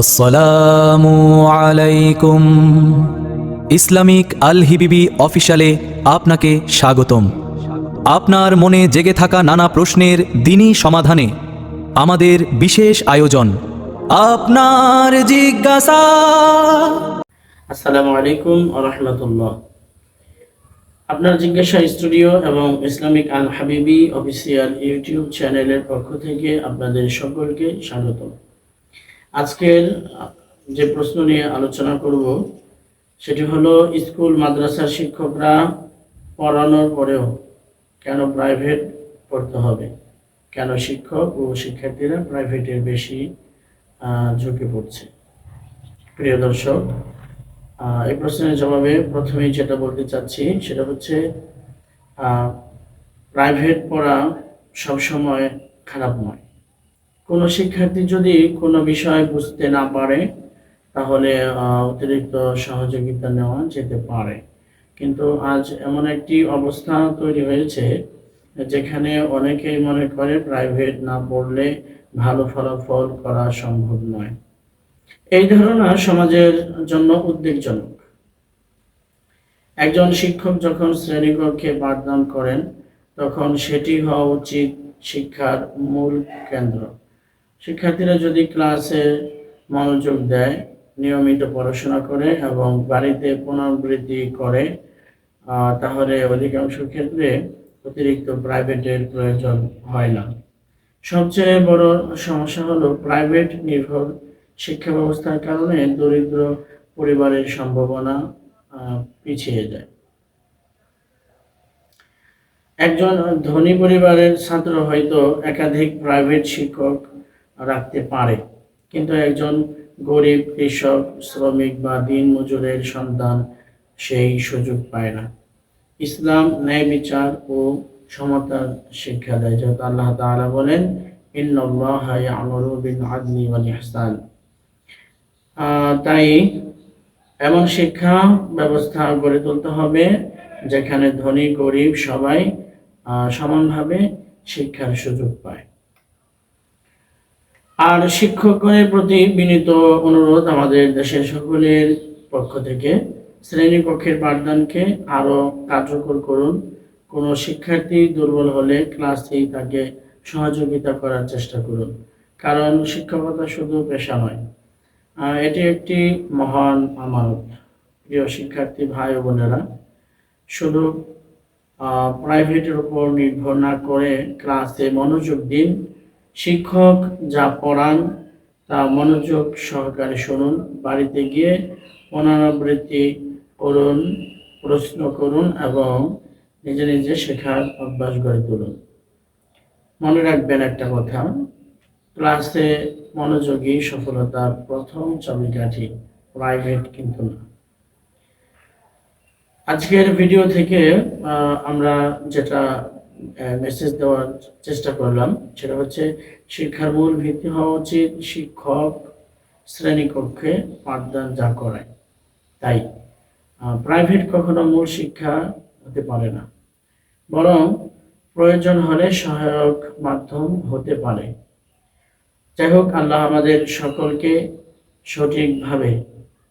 আসসালামু আলাইকুম। ইসলামিক আল হিবিবি অফিশিয়ালে আপনাকে স্বাগতম। আপনার মনে জেগে থাকা নানা প্রশ্নের দ্বিনী সমাধানে আমাদের বিশেষ আয়োজন আপনার জিজ্ঞাসা। আসসালামু আলাইকুম ওয়া রাহমাতুল্লাহ। আপনার জিজ্ঞাসা স্টুডিও এবং ইসলামিক আল হাবিবি অফিসিয়াল ইউটিউব চ্যানেলের পক্ষ থেকে আপনাদের সকলকে স্বাগতম। আজকের যে প্রশ্ন নিয়ে আলোচনা করব সেটি হলো, স্কুল মাদ্রাসার শিক্ষকরা পড়ানোর পরেও কেন প্রাইভেট পড়তে হবে, কেন শিক্ষক ও শিক্ষার্থীরা প্রাইভেটের বেশি ঝুঁকে পড়ছে। প্রিয় দর্শক, এই প্রশ্নের জবাবে প্রথমেই যেটা বলতে চাচ্ছি সেটা হচ্ছে, প্রাইভেট পড়া সবসময় খারাপ নয়। কোনো শিক্ষার্থী যদি কোনো বিষয় বুঝতে না পারে তাহলে অতিরিক্ত সহযোগিতা নেওয়া যেতে পারে, কিন্তু আজ এমন একটি অবস্থা তৈরি হয়েছে যেখানে অনেকেই মনে করে প্রাইভেট না পড়লে ভালো ফলাফল করা সম্ভব নয়। এই ধারণা সমাজের জন্য উদ্বেগজনক। একজন শিক্ষক যখন শ্রেণীকক্ষে পাঠদান করেন তখন সেটি হওয়া উচিত শিক্ষার মূল কেন্দ্র। শিক্ষার্থীরা যদি ক্লাসে মনোযোগ দেয়, নিয়মিত পড়াশোনা করে এবং বাড়িতে পুনরাবৃত্তি করে, তাহলে অধিকাংশ ক্ষেত্রে অতিরিক্ত প্রাইভেটের প্রয়োজন হয় না। সবচেয়ে বড় সমস্যা হলো প্রাইভেট নির্ভর শিক্ষা ব্যবস্থার কারণে দরিদ্র পরিবারের সম্ভাবনা পিছিয়ে যায়। একজন ধনী পরিবারের ছাত্র হয়তো একাধিক প্রাইভেট শিক্ষক রাখতে পারে, কিন্তু একজন গরিব কৃষক, শ্রমিক বা দিনমজুরের সন্তান সেই সুযোগ পায় না। ইসলাম ন্যায় বিচার ও সমতার শিক্ষা দেয়, যত আল্লাহ তাআলা বলেন, ইন্নাল্লাহা ইয়া'মুরু বিল আদলি ওয়াল ইহসান। তাই এমন শিক্ষা ব্যবস্থা গড়ে তুলতে হবে যেখানে ধনী গরিব সবাই সমানভাবে শিক্ষার সুযোগ পায়। আর শিক্ষকগণের প্রতি বিনীত অনুরোধ আমাদের দেশের সকলের পক্ষ থেকে, শ্রেণীকক্ষের পাঠদানকে আরও কার্যকর করুন। কোনো শিক্ষার্থী দুর্বল হলে ক্লাসেই তাকে সহযোগিতা করার চেষ্টা করুন, কারণ শিক্ষকতা শুধু পেশা নয়, এটি একটি মহান আমানত। প্রিয় শিক্ষার্থী ভাই ও বোনেরা, শুধু প্রাইভেটের উপর নির্ভর না করে ক্লাসে মনোযোগ দিন। শিক্ষক যা পড়ান তা মনোযোগ সহকারে শুনুন, বাড়িতে গিয়ে পুনরাবৃত্তি করুন, প্রশ্ন করুন এবং নিজে নিজে শেখার অভ্যাস গড়ে তুলুন। মনে রাখবেন একটা কথা, ক্লাসে মনোযোগী সফলতার প্রথম চাবিকাঠি, প্রাইভেট কিন্তু না। আজকের ভিডিও থেকে আমরা যেটা মেসেজ দেওয়ার চেষ্টা করলাম সেটা হচ্ছে, শিক্ষার মূল ভিত্তি হওয়া উচিত শিক্ষক শ্রেণীকক্ষে পাঠদান যা করায়। তাই প্রাইভেট কখনো মূল শিক্ষা হতে পারে না, বরং প্রয়োজন হলে সহায়ক মাধ্যম হতে পারে। যাই হোক, আল্লাহ আমাদের সকলকে সঠিকভাবে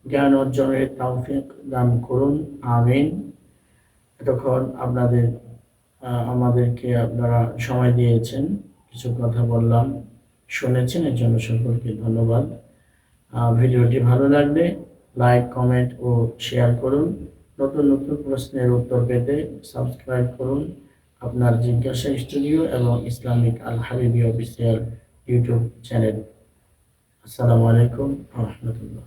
জ্ঞান অর্জনের তৌফিক দান করুন, আমিন। এতক্ষণ আমাদেরকে আপনারা সময় দিয়েছেন, কিছু কথা বললাম, শুনেছেন, এর জন্য সকলকে ধন্যবাদ। ভিডিওটি ভালো লাগলে লাইক, কমেন্ট ও শেয়ার করুন। নতুন নতুন প্রশ্নের উত্তর পেতে সাবস্ক্রাইব করুন আপনার জিজ্ঞাসা স্টুডিও এবং ইসলামিক আল হাবিবি অফিসিয়াল ইউটিউব চ্যানেল। আসসালামু আলাইকুম ওয়া রাহমাতুল্লাহ।